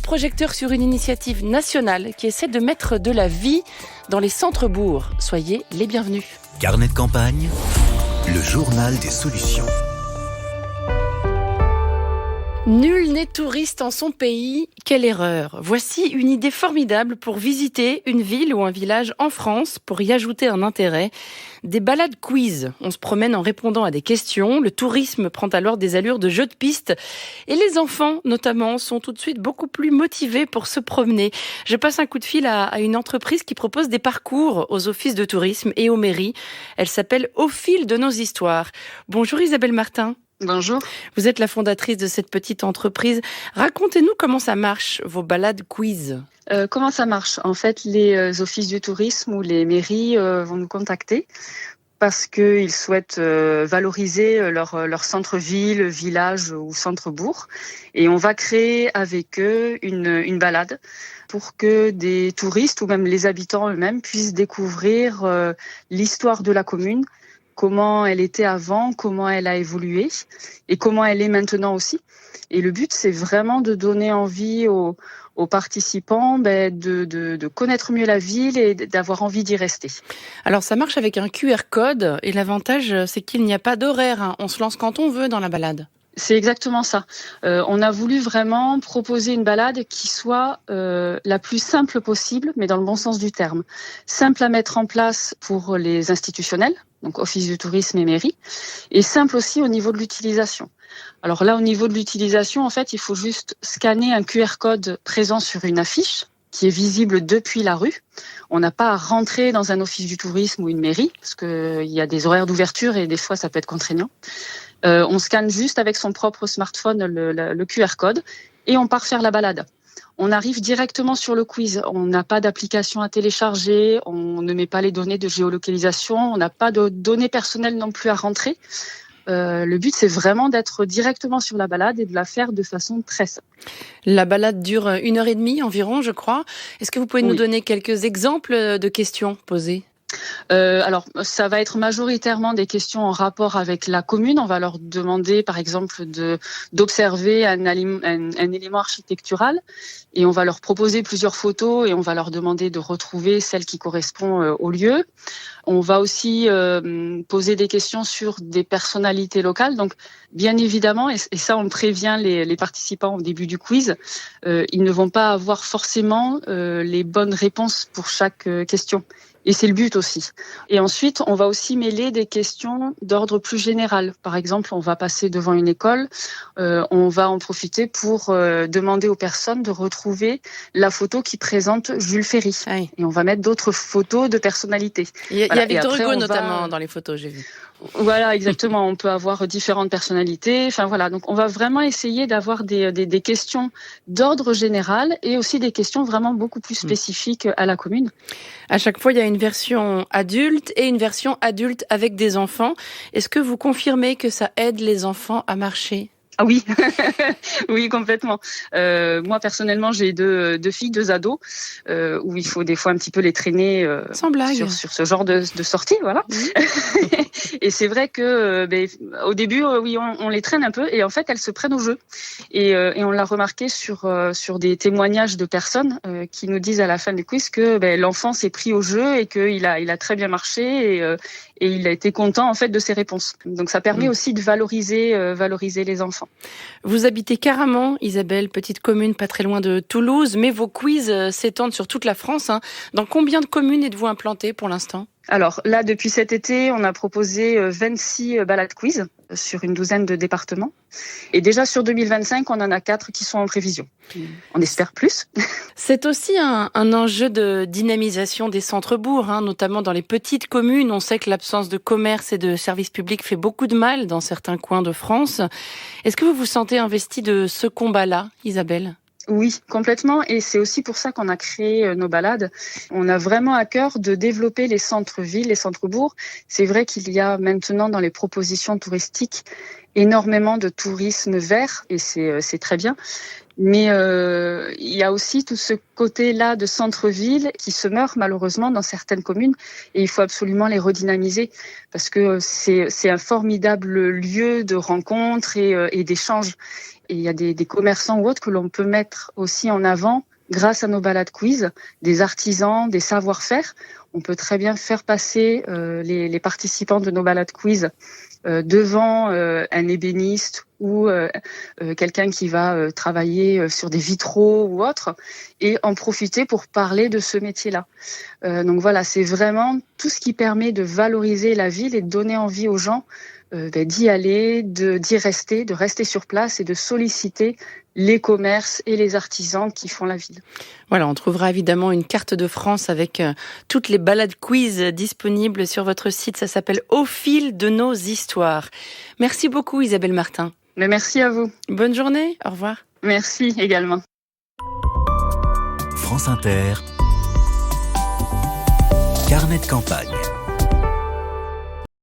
projecteur sur une initiative nationale qui essaie de mettre de la vie dans les centres-bourgs. Soyez les bienvenus. Carnet de campagne, le journal des solutions. Nul n'est touriste en son pays, quelle erreur. Voici une idée formidable pour visiter une ville ou un village en France, pour y ajouter un intérêt. Des balades quiz. On se promène en répondant à des questions. Le tourisme prend alors des allures de jeu de piste. Et les enfants, notamment, sont tout de suite beaucoup plus motivés pour se promener. Je passe un coup de fil à une entreprise qui propose des parcours aux offices de tourisme et aux mairies. Elle s'appelle Au fil de nos histoires. Bonjour Isabelle Martin. Bonjour. Vous êtes la fondatrice de cette petite entreprise. Racontez-nous comment ça marche, vos balades quiz. Comment ça marche ? En fait, les offices du tourisme ou les mairies vont nous contacter parce qu'ils souhaitent valoriser leur centre-ville, village ou centre-bourg. Et on va créer avec eux une balade pour que des touristes ou même les habitants eux-mêmes puissent découvrir l'histoire de la commune, comment elle était avant, comment elle a évolué et comment elle est maintenant aussi. Et le but, c'est vraiment de donner envie aux participants de connaître mieux la ville et d'avoir envie d'y rester. Alors ça marche avec un QR code et l'avantage, c'est qu'il n'y a pas d'horaire. On se lance quand on veut dans la balade. C'est exactement ça. On a voulu vraiment proposer une balade qui soit la plus simple possible, mais dans le bon sens du terme. Simple à mettre en place pour les institutionnels, donc office du tourisme et mairie, et simple aussi au niveau de l'utilisation. Alors là, au niveau de l'utilisation, en fait, il faut juste scanner un QR code présent sur une affiche qui est visible depuis la rue. On n'a pas à rentrer dans un office du tourisme ou une mairie, parce qu'il y a des horaires d'ouverture et des fois, ça peut être contraignant. On scanne juste avec son propre smartphone le QR code et on part faire la balade. On arrive directement sur le quiz. On n'a pas d'application à télécharger, on ne met pas les données de géolocalisation, on n'a pas de données personnelles non plus à rentrer. Le but, c'est vraiment d'être directement sur la balade et de la faire de façon très simple. La balade dure 1h30 environ, je crois. Est-ce que vous pouvez nous donner quelques exemples de questions posées ? Alors, ça va être majoritairement des questions en rapport avec la commune. On va leur demander, par exemple, d'observer un élément architectural et on va leur proposer plusieurs photos et on va leur demander de retrouver celle qui correspond au lieu. On va aussi poser des questions sur des personnalités locales. Donc, bien évidemment, et ça, on prévient les participants au début du quiz, ils ne vont pas avoir forcément les bonnes réponses pour chaque question. Et c'est le but aussi. Et ensuite, on va aussi mêler des questions d'ordre plus général. Par exemple, on va passer devant une école, on va en profiter pour demander aux personnes de retrouver la photo qui présente Jules Ferry. Oui. Et on va mettre d'autres photos de personnalités. Il y a Victor Hugo notamment dans les photos, j'ai vu. Voilà, exactement. On peut avoir différentes personnalités. Enfin voilà, donc on va vraiment essayer d'avoir des questions d'ordre général et aussi des questions vraiment beaucoup plus spécifiques à la commune. À chaque fois, il y a une version adulte et une version adulte avec des enfants. Est-ce que vous confirmez que ça aide les enfants à marcher ? Ah oui, oui, complètement. Moi, personnellement, j'ai deux filles, 2 ados, où il faut des fois un petit peu les traîner sans blague sur ce genre de sortie, voilà. Et c'est vrai que au début, oui, on les traîne un peu, et en fait, elles se prennent au jeu. Et on l'a remarqué sur des témoignages de personnes qui nous disent à la fin du quiz que l'enfant s'est pris au jeu et qu'il a très bien marché et il a été content en fait de ses réponses. Donc ça permet aussi de valoriser les enfants. Vous habitez Caraman, Isabelle, petite commune pas très loin de Toulouse, mais vos quiz s'étendent sur toute la France. Dans combien de communes êtes-vous implantés pour l'instant ? Alors là, depuis cet été, on a proposé 26 balades quiz sur une douzaine de départements. Et déjà sur 2025, on en a 4 qui sont en prévision. On espère plus. C'est aussi un enjeu de dynamisation des centres-bourgs, notamment dans les petites communes. On sait que l'absence de commerce et de services publics fait beaucoup de mal dans certains coins de France. Est-ce que vous vous sentez investie de ce combat-là, Isabelle ? Oui, complètement. Et c'est aussi pour ça qu'on a créé nos balades. On a vraiment à cœur de développer les centres-villes, les centres-bourgs. C'est vrai qu'il y a maintenant dans les propositions touristiques énormément de tourisme vert et c'est très bien. Mais il y a aussi tout ce côté-là de centre-ville qui se meurt malheureusement dans certaines communes et il faut absolument les redynamiser parce que c'est un formidable lieu de rencontre et d'échange. Et il y a des commerçants ou autres que l'on peut mettre aussi en avant grâce à nos balades quiz, des artisans, des savoir-faire. On peut très bien faire passer les participants de nos balades quiz devant un ébéniste ou quelqu'un qui va travailler sur des vitraux ou autre, et en profiter pour parler de ce métier-là. Donc voilà, c'est vraiment tout ce qui permet de valoriser la ville et de donner envie aux gens d'y aller, d'y rester, de rester sur place et de solliciter les commerces et les artisans qui font la ville. Voilà, on trouvera évidemment une carte de France avec toutes les balades quiz disponibles sur votre site. Ça s'appelle Au fil de nos histoires. Merci beaucoup Isabelle Martin. Mais merci à vous. Bonne journée, au revoir. Merci également. France Inter, carnet de campagne.